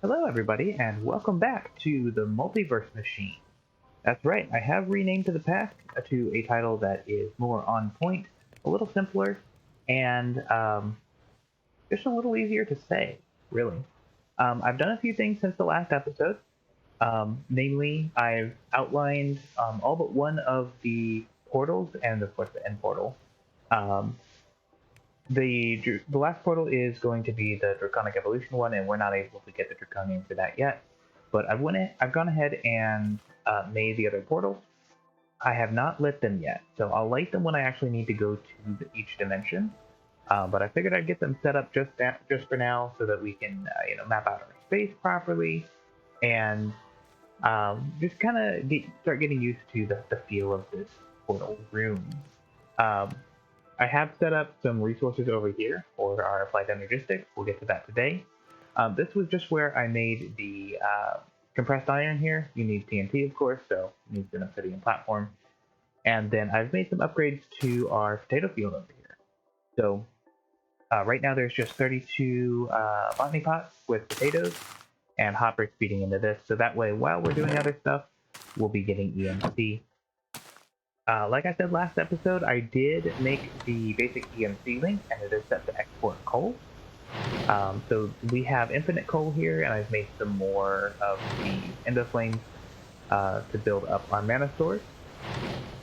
Hello everybody, and welcome back to the Multiverse Machine. That's right, I have renamed the pack to a title that is more on point, a little simpler, and just a little easier to say, really. I've done a few things since the last episode. Namely, I've outlined all but one of the portals, and of course the end portal. Um, the last portal is going to be the Draconic Evolution one, and we're not able to get the Draconian for that yet. But I've gone ahead and made the other portals. I have not lit them yet, so I'll light them when I actually need to go to each dimension. But I figured I'd get them set up just for now, so that we can map out our space properly, and just kind of start getting used to the feel of this portal room. Um, I have set up some resources over here for our Applied Energistics. We'll get to that today. This was just where I made the compressed iron here. You need TNT, of course, so it needs an obsidian platform. And then I've made some upgrades to our potato field over here. So right now there's just 32 botany pots with potatoes and hot bricks feeding into this. So that way, while we're doing other stuff, we'll be getting EMC. Like I said last episode, I did make the basic EMC link, and it is set to export coal. So we have infinite coal here, and I've made some more of the endoflames to build up our mana stores.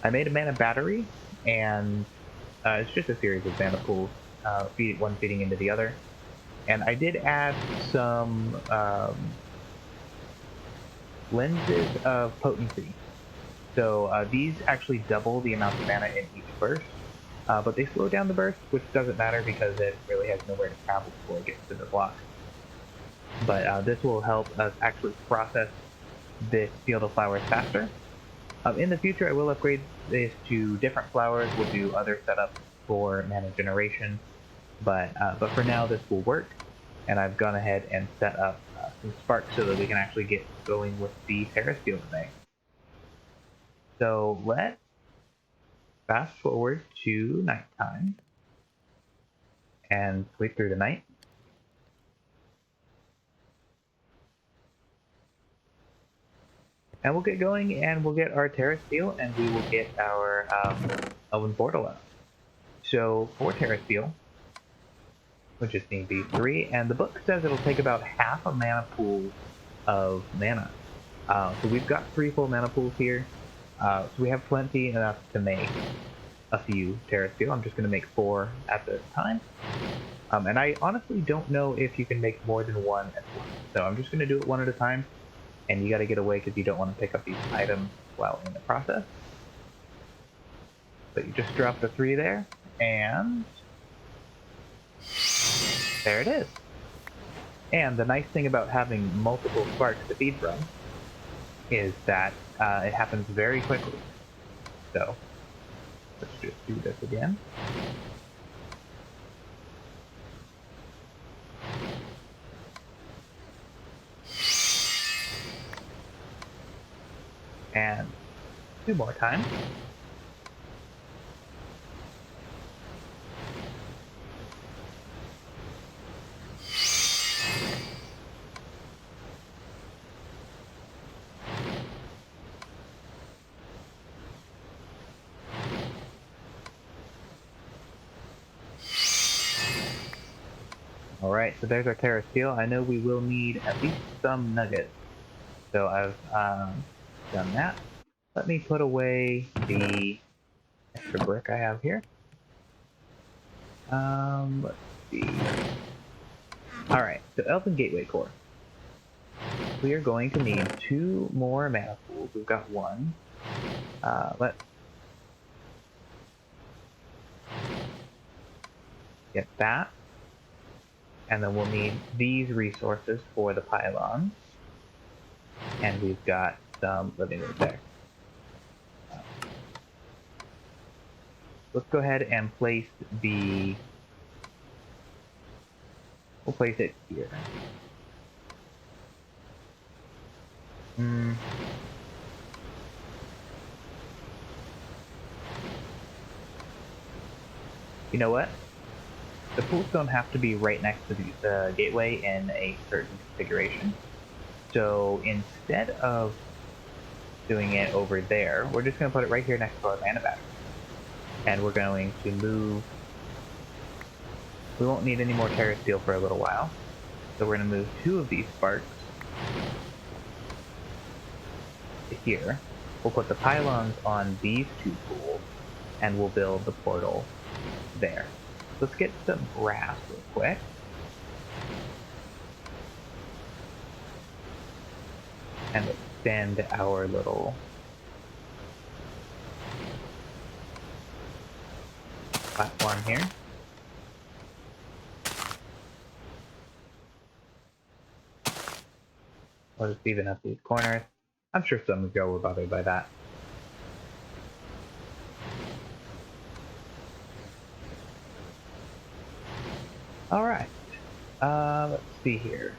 I made a mana battery, and it's just a series of mana pools, one feeding into the other. And I did add some lenses of potency. So these actually double the amount of mana in each burst, but they slow down the burst, which doesn't matter because it really has nowhere to travel before it gets to the block. But this will help us actually process this field of flowers faster. In the future, I will upgrade this to different flowers. We'll do other setups for mana generation, but for now this will work. And I've gone ahead and set up some sparks so that we can actually get going with the terrace field today. So let's fast forward to nighttime and sleep through the night. And we'll get going, and we'll get our terrace field, and we will get our Elven portal out. So for terrace field, we just need these 3, and the book says it'll take about half a mana pool of mana. So we've got 3 full mana pools here. So we have plenty enough to make a few terrace field. I'm just going to make 4 at this time. And I honestly don't know if you can make more than 1 at once. So I'm just going to do it 1 at a time. And you got to get away because you don't want to pick up these items while in the process. So you just drop the 3 there, and there it is. And the nice thing about having multiple sparks to feed from is that it happens very quickly. So let's just do this again. And 2 more times. Alright, so there's our terrace field. I know we will need at least some nuggets. So I've done that. Let me put away the extra brick I have here. Let's see. Alright, so Elven Gateway Core. We are going to need 2 more mana pools. We've got 1. Let's get that. And then we'll need these resources for the pylons. And we've got some living room there. Let's go ahead and place we'll place it here. You know what? The pools don't have to be right next to the gateway in a certain configuration. So instead of doing it over there, we're just going to put it right here next to our mana battery. And we're going to move. We won't need any more Terra Steel for a little while. So we're going to move 2 of these sparks to here. We'll put the pylons on these 2 pools, and we'll build the portal there. Let's get some grass real quick. And extend our little platform here. We'll just even up these corners. I'm sure some of y'all were bothered by that. Alright. Let's see here.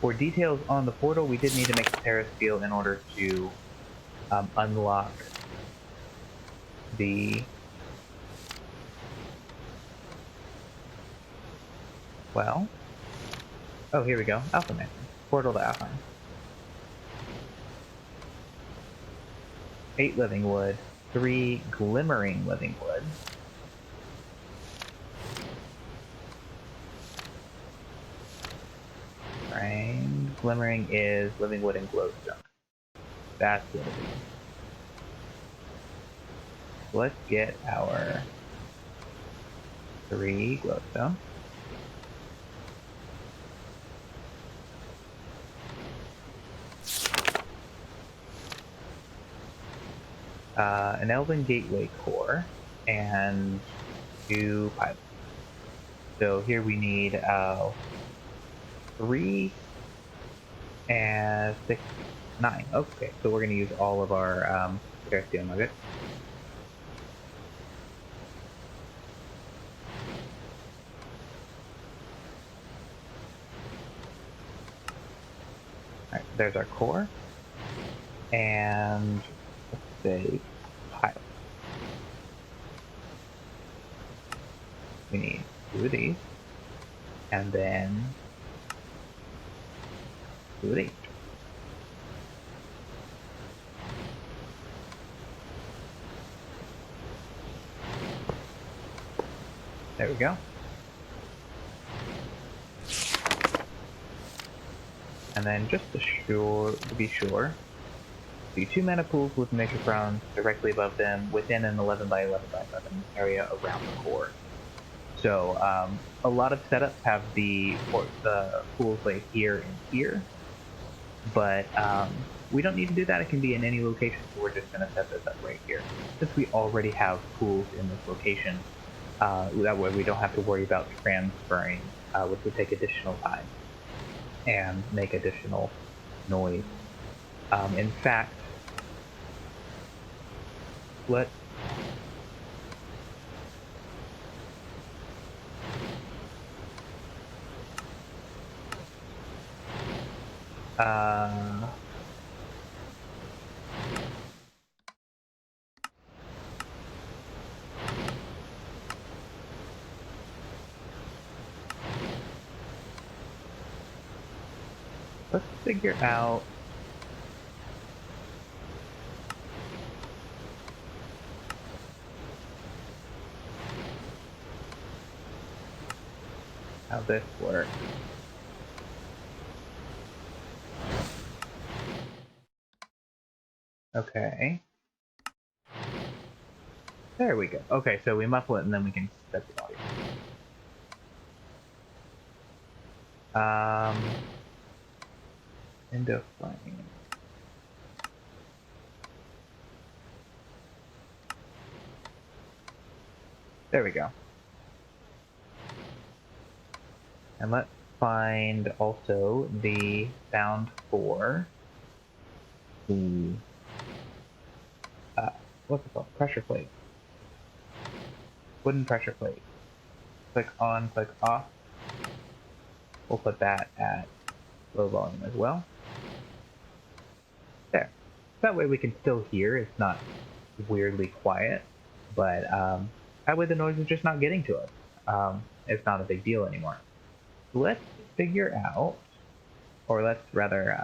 For details on the portal, we did need to make the Terra Steel in order to unlock the... Well... Oh, here we go. Alpha Mansion. Portal to Alpha. 8 living wood. 3 glimmering living wood. And glimmering is living wood and glowstone. That's what it is. Let's get our 3 glowstone. An Elven Gateway core, and 2 pylons. So here we need 3 and 6, 9. Okay, so we're going to use all of our Terra Steel nuggets. Alright, there's our core. And let's say pylon. We need 2 of these. And then 2 of these. There we go. And then just to be sure, the 2 mana pools with nature crowns directly above them within an 11 by 11 by 11 area around the core. So a lot of setups have the pools like here and here, but we don't need to do that. It can be in any location, so we're just going to set this up right here. Since we already have pools in this location, that way we don't have to worry about transferring, which would take additional time and make additional noise. In fact, let's figure out how this works. Okay. There we go. Okay, so we muffle it and then we can set the audio. End of finding. There we go. And let's find also the sound for the what's it called? Pressure plate. Wooden pressure plate. Click on, click off. We'll put that at low volume as well. There. That way we can still hear. It's not weirdly quiet, but that way the noise is just not getting to us. It's not a big deal anymore. let's figure out, or let's rather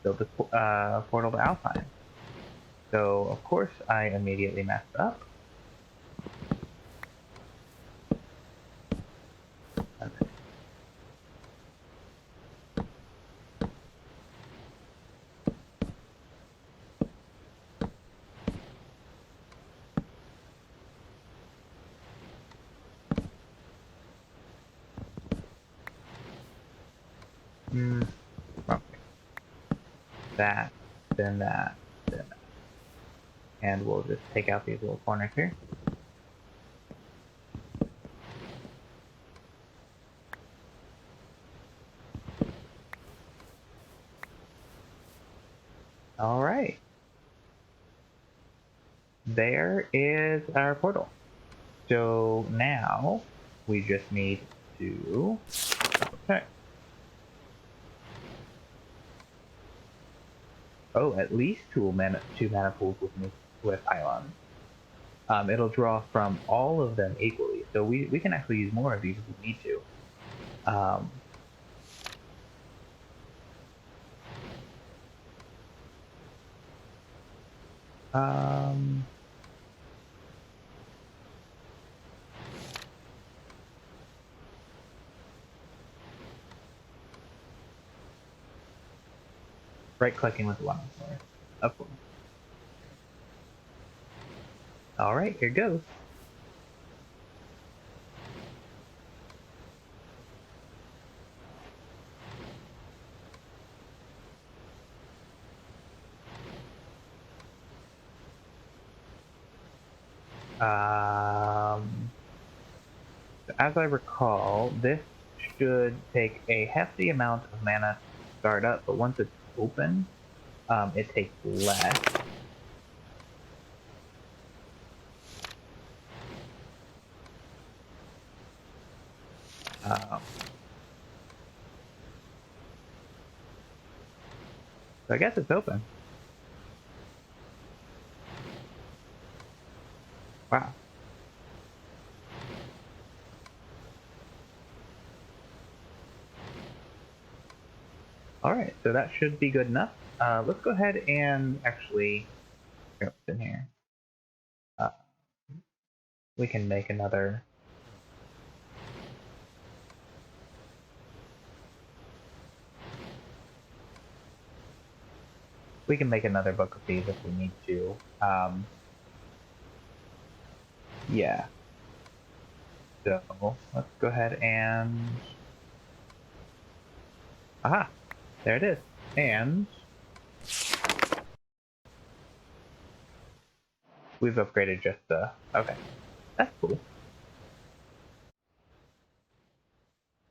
build this portal to Alpine. So of course I immediately messed up. Okay. That, then that, then that. And we'll just take out these little corners here. Alright. There is our portal. So now we just need to okay. Oh, at least two mana pools with pylons. It'll draw from all of them equally, so we can actually use more of these if we need to. Right-clicking with the one, sorry. Of course. Alright, here goes. As I recall, this should take a hefty amount of mana to start up, but once it's open, it takes less. So I guess it's open. Wow. Alright, so that should be good enough. Let's go ahead and actually what's in here. We can make another. We can make another book of these if we need to. Yeah. So let's go ahead and. Aha! There it is. And we've upgraded just the. Okay. That's cool.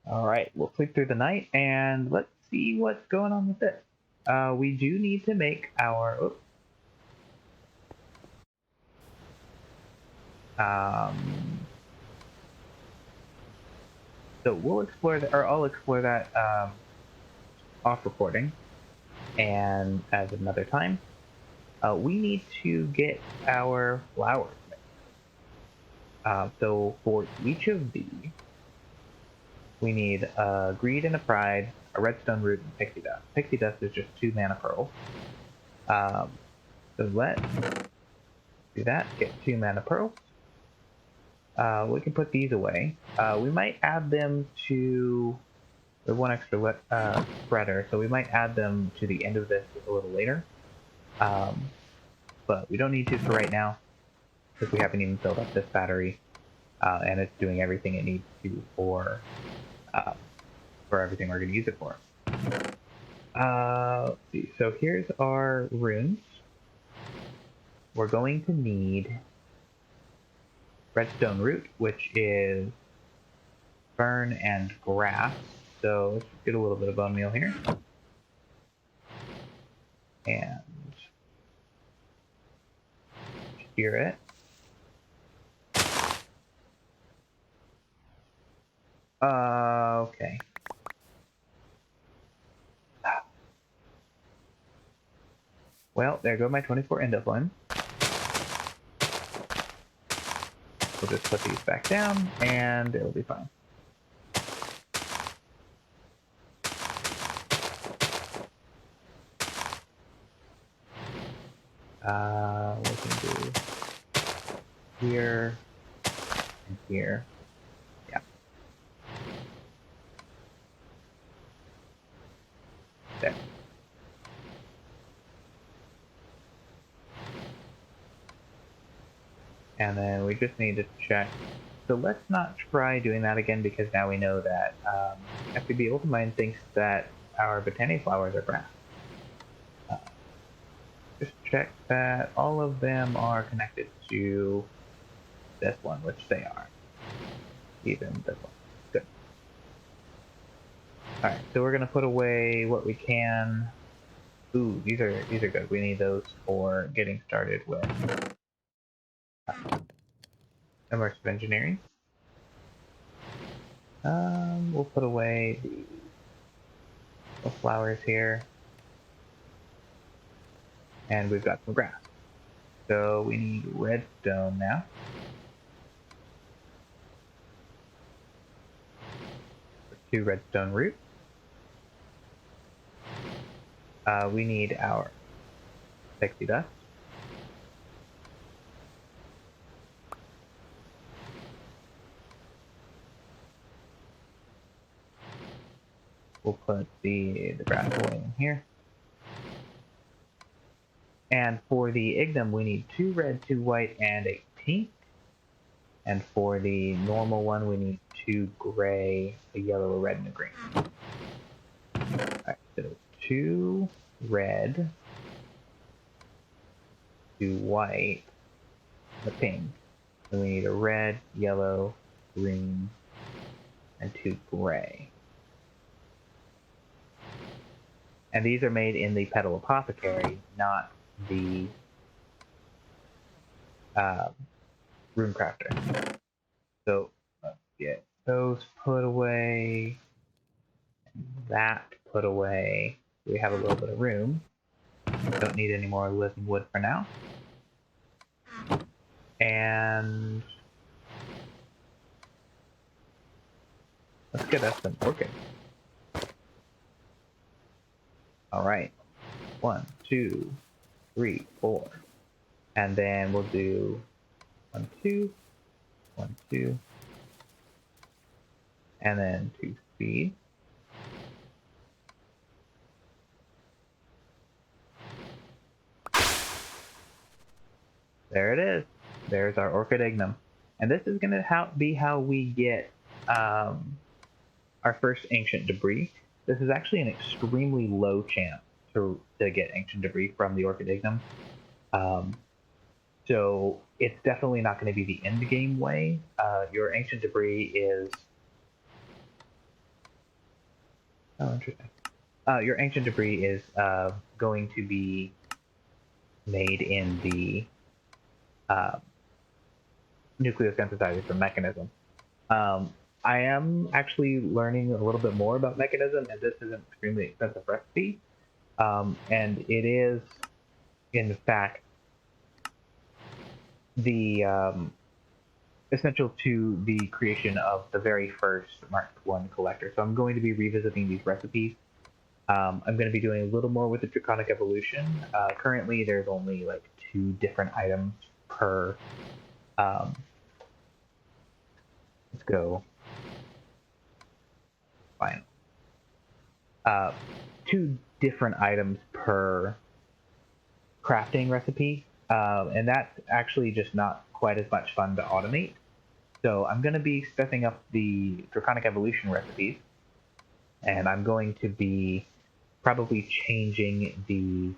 Alright, we'll sleep through the night and let's see what's going on with this. We do need to make our. Oops. So we'll explore that, or I'll explore that off recording, and as another time, we need to get our flowers. So for each of these, we need a greed and a pride, a redstone root, and pixie dust. Pixie dust is just 2 mana pearls. So let's do that. Get 2 mana pearls. We can put these away. We might add them to the one extra spreader, so we might add them to the end of this a little later. But we don't need to for right now, because we haven't even filled up this battery, and it's doing everything it needs to for everything we're going to use it for. Let's see. So here's our runes. We're going to need redstone root, which is fern and grass. So let's get a little bit of bone meal here. And shear it. Okay. Well, there go my 24 end up ones. We'll just put these back down and it'll be fine. We can do here and here. Yeah. There. And then we just need to check. So let's not try doing that again because now we know that FPB Ultimine thinks that our botany flowers are grass. Just check that all of them are connected to this one, which they are. Even this one. Good. Alright, so we're gonna put away what we can. Ooh, these are good. We need those for getting started with immersive engineering. We'll put away the flowers here. And we've got some grass. So we need redstone now. Two redstone roots. We need our pixie dust. We'll put the grass away in here. And for the ignum, we need 2 red, 2 white, and a pink. And for the normal one, we need 2 gray, a yellow, a red, and a green. Alright, so 2 red, 2 white, and a pink. And we need a red, yellow, green, and 2 gray. And these are made in the Petal Apothecary, not the Rune Crafter. So let's get those put away, and that put away. We have a little bit of room. Don't need any more living wood for now. And let's get us some orchids. Alright. 1, 2, 3, 4. And then we'll do 1, 2, 1, 2. And then 2 speed. There it is. There's our orchid ignum. And this is going to be how we get our first ancient debris. This is actually an extremely low chance to get ancient debris from the orchid ignum. So it's definitely not going to be the end game way. Your ancient debris is... Oh, interesting. Your ancient debris is going to be made in the nucleosynthesizer for mechanism. I am actually learning a little bit more about mechanism, and this is an extremely expensive recipe. And it is, in fact, the essential to the creation of the very first Mark I collector. So I'm going to be revisiting these recipes. I'm going to be doing a little more with the Draconic Evolution. Currently, there's only like 2 different items per... let's go. Fine. 2 different items per crafting recipe, and that's actually just not quite as much fun to automate. So I'm going to be stepping up the Draconic Evolution recipes, and I'm going to be probably changing the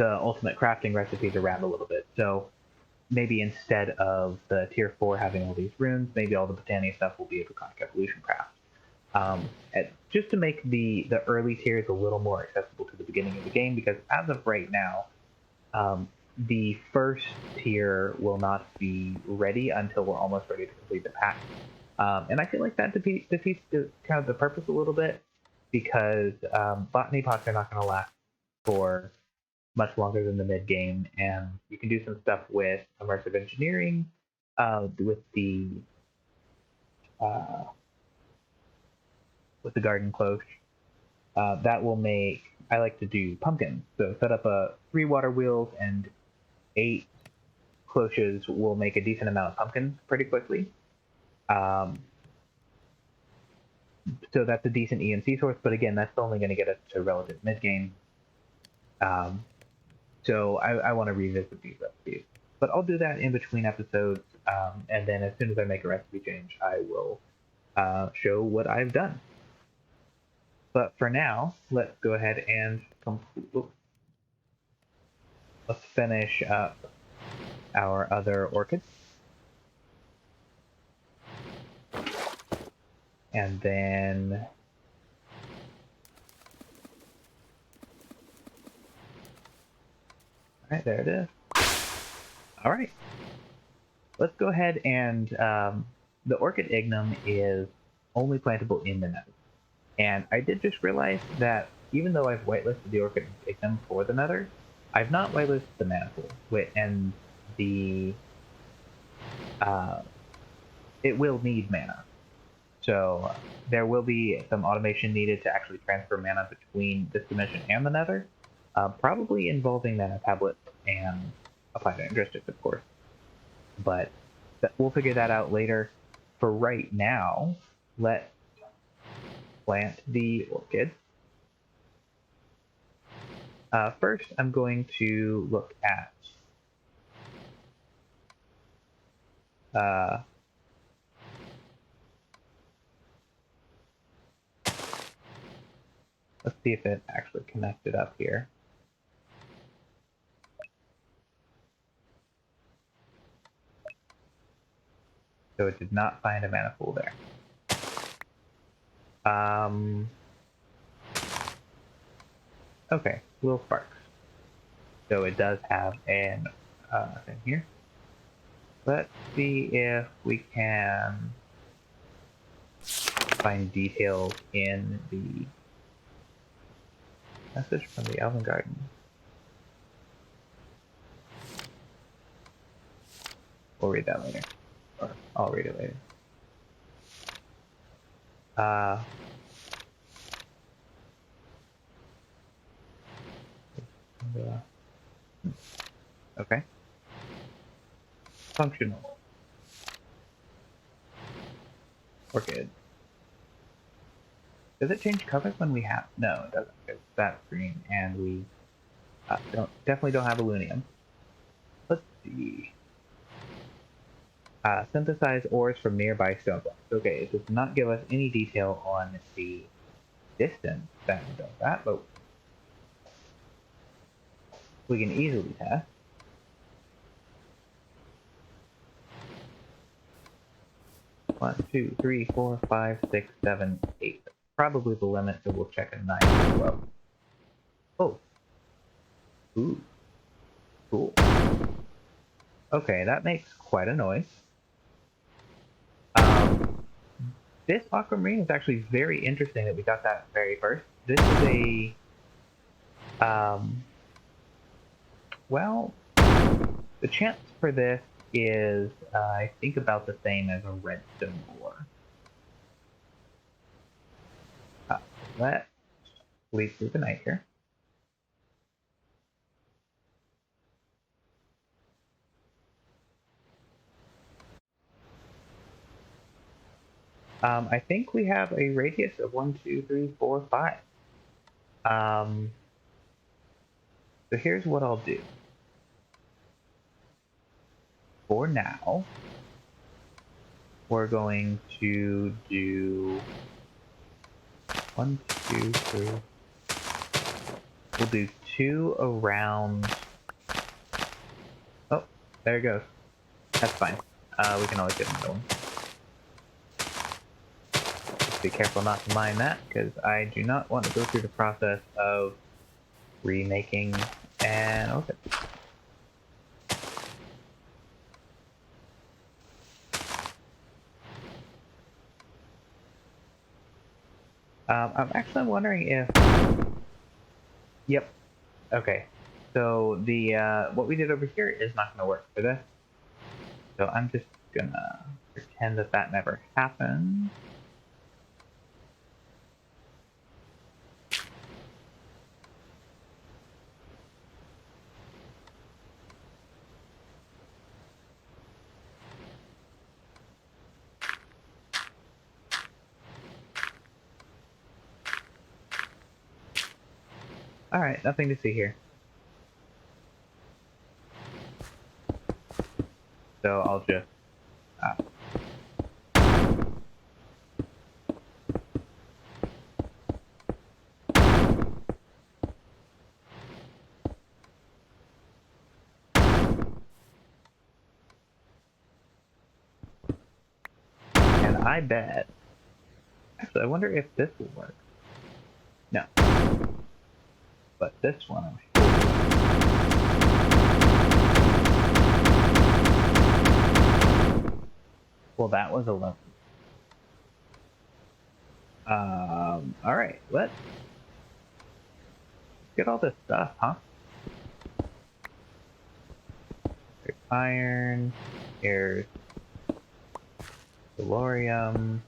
ultimate crafting recipes around a little bit. So maybe instead of the tier 4 having all these runes, maybe all the Botania stuff will be a Draconic Evolution craft. Just to make the early tiers a little more accessible to the beginning of the game, because as of right now, the first tier will not be ready until we're almost ready to complete the pack. And I feel like that defeats kind of the purpose a little bit, because botany pots are not going to last for much longer than the mid game, and you can do some stuff with immersive engineering, with the garden cloche, that will make, I like to do pumpkins. So set up 3 water wheels and 8 cloches will make a decent amount of pumpkins pretty quickly. So that's a decent ENC source, but again, that's only going to get us to relative mid-game. So I want to revisit these recipes. But I'll do that in between episodes, and then as soon as I make a recipe change, I will show what I've done. But for now, let's go ahead and let's finish up our other orchids. And then all right, there it is. All right, let's go ahead and the orchid ignum is only plantable in the nether. And I did just realize that even though I've whitelisted the orchid ignum for the nether, I've not whitelisted the manifold. And the it will need mana. So there will be some automation needed to actually transfer mana between this dimension and the nether, probably involving mana tablets and Applied Energistics, of course. But we'll figure that out later. For right now, let's plant the orchid. First, I'm going to look at let's see if it actually connected up here. So it did not find a mana pool there. Okay, little sparks. So it does have an thing here. Let's see if we can find details in the message from the Elven Garden. We'll read that later. Or I'll read it later. Okay. Functional. Orchid. Does it change color when we have? No, it doesn't. It's that green, and we definitely don't have alunium. Let's see. Synthesize ores from nearby stone blocks. Okay, it does not give us any detail on the distance that it does that, but we can easily test. One, 2, 3, 4, 5, 6, 7, 8. Probably the limit, so we'll check a 9 as well. Oh. Ooh. Cool. Okay, that makes quite a noise. This aquamarine is actually very interesting that we got that very first. This is a... well, the chance for this is, I think, about the same as a redstone ore. Let's sleep through the night here. I think we have a radius of 1, 2, 3, 4, 5. So here's what I'll do. For now, we're going to do 1, 2, 3. We'll do 2 around. Oh, there it goes. That's fine. We can always get another one. Just be careful not to mine that, because I do not want to go through the process of remaking an orchid. I'm actually wondering if... Yep. Okay. So the what we did over here is not going to work for this. So I'm just gonna pretend that that never happened. Alright, nothing to see here. So I'll just... and I bet... Actually, I wonder if this will work. No. But this one, I'm sure. Well, that was a lovely. Alright, let's get all this stuff, huh? There's iron, here's Delorium,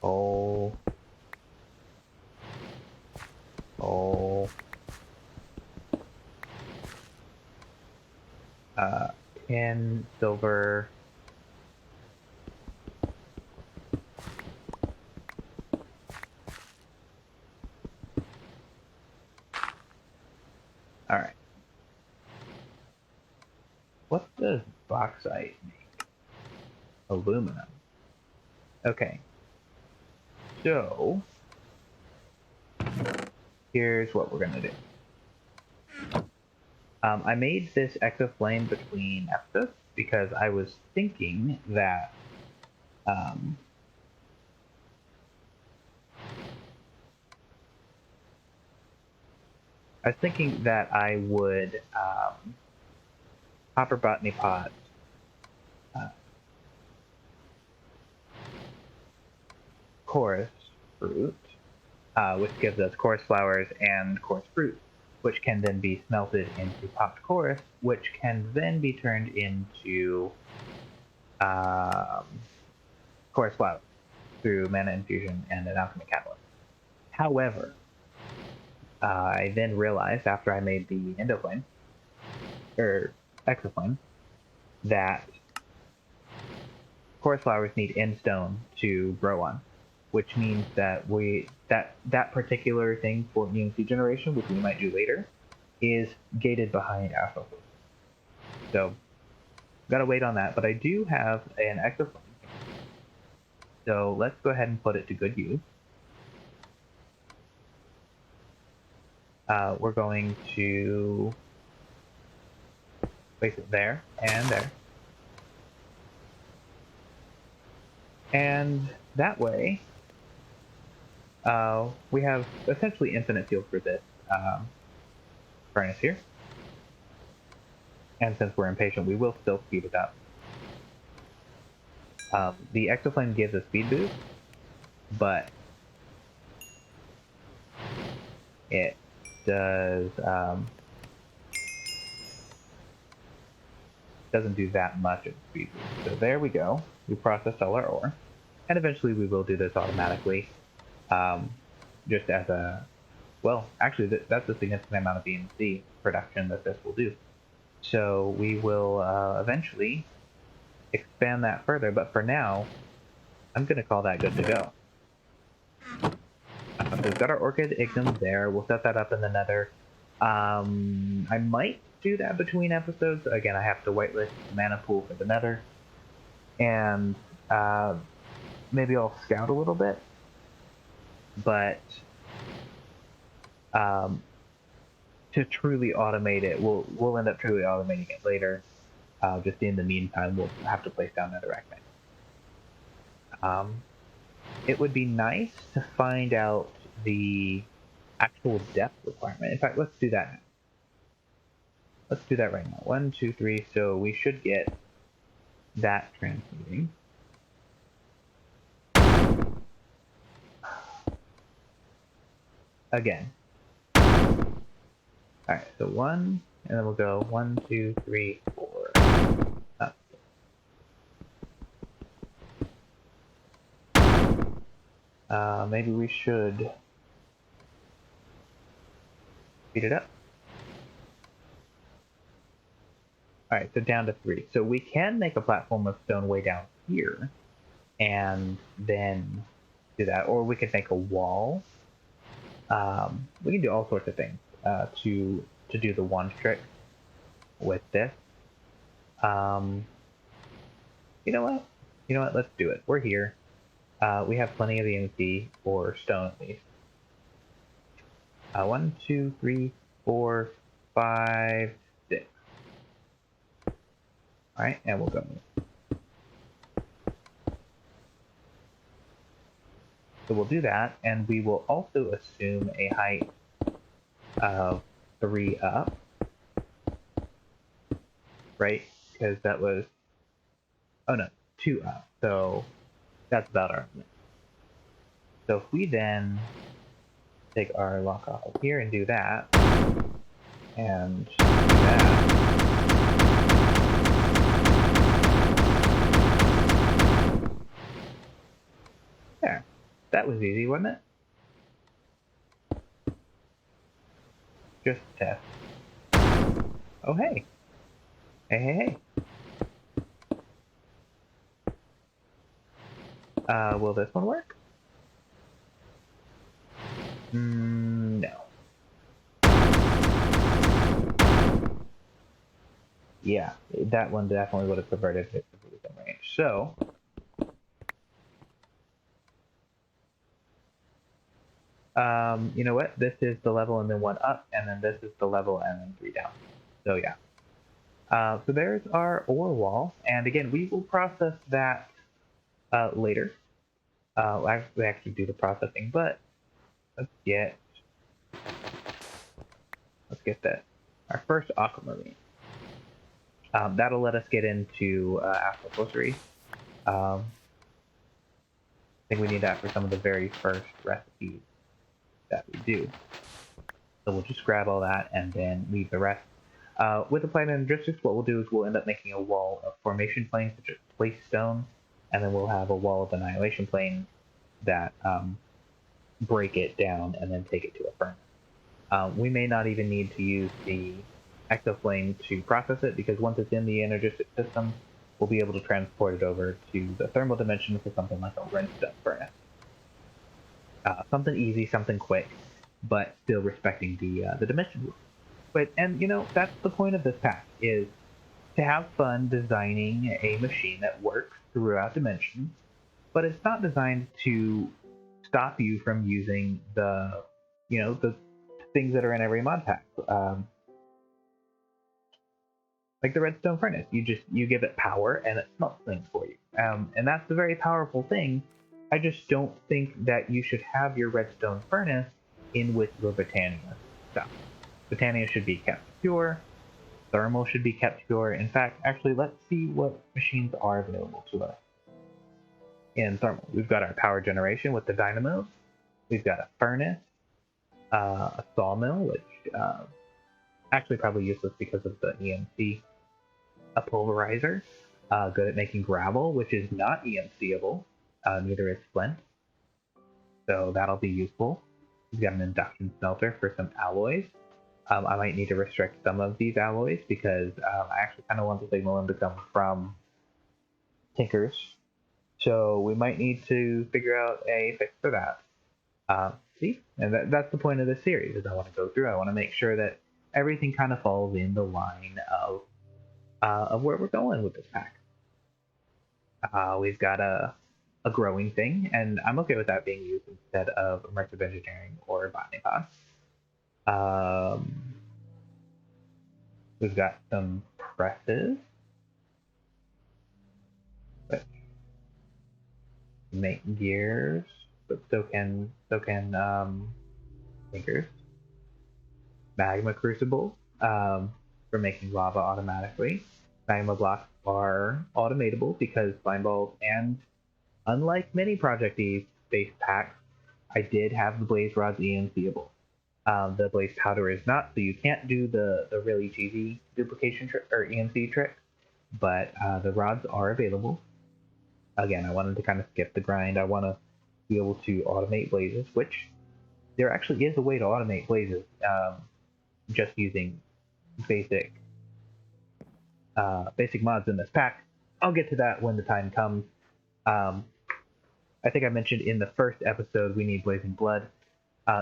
coal, tin, silver, alright. What does bauxite make? Aluminum. Okay. So, here's what we're gonna do. I made this exoflame between episodes because I was thinking that I would copper botany pot chorus fruit, which gives us chorus flowers and chorus fruit, which can then be smelted into popped chorus, which can then be turned into chorus flowers through mana infusion and an alchemy catalyst. However, I then realized after I made the endoflame, or exoflame, that chorus flowers need end stone to grow on, which means that that particular thing for EMC generation, which we might do later, is gated behind alpha. So gotta wait on that, but I do have an exoflame. So let's go ahead and put it to good use. We're going to place it there and there. And that way, we have essentially infinite field for this furnace here. And since we're impatient, we will still speed it up. The exoflame gives a speed boost, but it does doesn't do that much of speed boost. So there we go. We processed all our ore, and eventually we will do this automatically. Just as a, well, actually that's a significant amount of EMC production that this will do. So we will eventually expand that further, but for now, I'm going to call that good to go. So we've got our Orchid Ignum there. We'll set that up in the Nether. I might do that between episodes. Again, I have to whitelist the mana pool for the Nether. And maybe I'll scout a little bit. But to truly automate it, we'll end up truly automating it later. Just in the meantime, we'll have to place down netherrack. It would be nice to find out the actual depth requirement. In fact, let's do that now. Let's do that right now. 1, 2, 3. So we should get that transmitting. Again. Alright, so 1, and then we'll go 1, 2, 3, 4. Maybe we should speed it up. Alright, so down to 3. So we can make a platform of stone way down here, and then do that. Or we could make a wall We can do all sorts of things to do the wand trick with this. You know what? You know what? Let's do it. We're here. We have plenty of EMC or stone at least. 1, 2, 3, 4, 5, 6. All right, and we'll go. So we'll do that, and we will also assume a height of 3 up, right? Because that was, oh no, 2 up. So that's about our limit. So if we then take our lock off of here and do that, and do that, there. That was easy, wasn't it? Just test. Oh, hey. Hey, hey, hey. Will this one work? No. Yeah, that one definitely would have converted it to within range. So, you know what? This is the level and then 1 up, and then this is the level and then 3 down. So yeah. So there's our ore wall, and again, we will process that later. We actually do the processing, but let's get that. Our first aquamarine. That'll let us get into aquaculture. I think we need that for some of the very first recipes that we do. So we'll just grab all that and then leave the rest. With Applied Energistics, what we'll do is we'll end up making a wall of formation planes, such as place stone, and then we'll have a wall of annihilation planes that break it down and then take it to a furnace. We may not even need to use the exoflame to process it, because once it's in the energistic system, we'll be able to transport it over to the thermal dimension for something like a redstone furnace. Something easy, something quick, but still respecting the dimension rule. And you know, that's the point of this pack, is to have fun designing a machine that works throughout dimensions, but it's not designed to stop you from using the things that are in every mod pack. Like the redstone furnace, you give it power and it smelts things for you, and that's a very powerful thing. I just don't think that you should have your redstone furnace in with your Britannia stuff. Britannia should be kept pure. Thermal should be kept pure. In fact, actually, let's see what machines are available to us in thermal. We've got our power generation with the dynamos. We've got a furnace, a sawmill, which actually probably useless because of the EMC. A pulverizer, good at making gravel, which is not EMCable. Neither is flint, so that'll be useful. We've got an induction smelter for some alloys. I might need to restrict some of these alloys because I actually kind of want the signal to come from tinkers. So we might need to figure out a fix for that. See, and that's the point of this series, is I want to go through. I want to make sure that everything kind of falls in the line of where we're going with this pack. We've got a growing thing, and I'm okay with that being used instead of immersive engineering or botany pods. We've got some presses, which make gears, but so can thinkers. Magma crucibles for making lava automatically. Magma blocks are automatable because slime balls, and unlike many ProjectE based packs, I did have the blaze rods EMCable. The blaze powder is not, so you can't do the really cheesy duplication trick or EMC trick, but the rods are available. Again, I wanted to kind of skip the grind. I want to be able to automate blazes, which there actually is a way to automate blazes just using basic mods in this pack. I'll get to that when the time comes. I think I mentioned in the first episode we need Blazing Blood.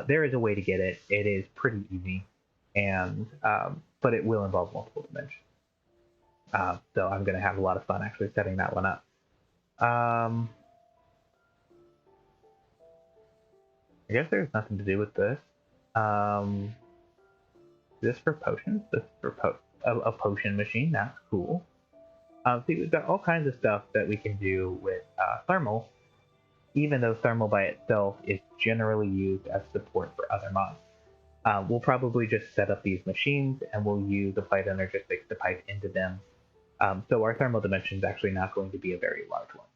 There is a way to get it. It is pretty easy, and but it will involve multiple dimensions. So I'm going to have a lot of fun actually setting that one up. I guess there's nothing to do with this. This for potions. This for a potion machine. That's cool. See, we've got all kinds of stuff that we can do with thermal, even though thermal by itself is generally used as support for other mods. We'll probably just set up these machines and we'll use Applied Energistics to pipe into them. So our thermal dimension is actually not going to be a very large one.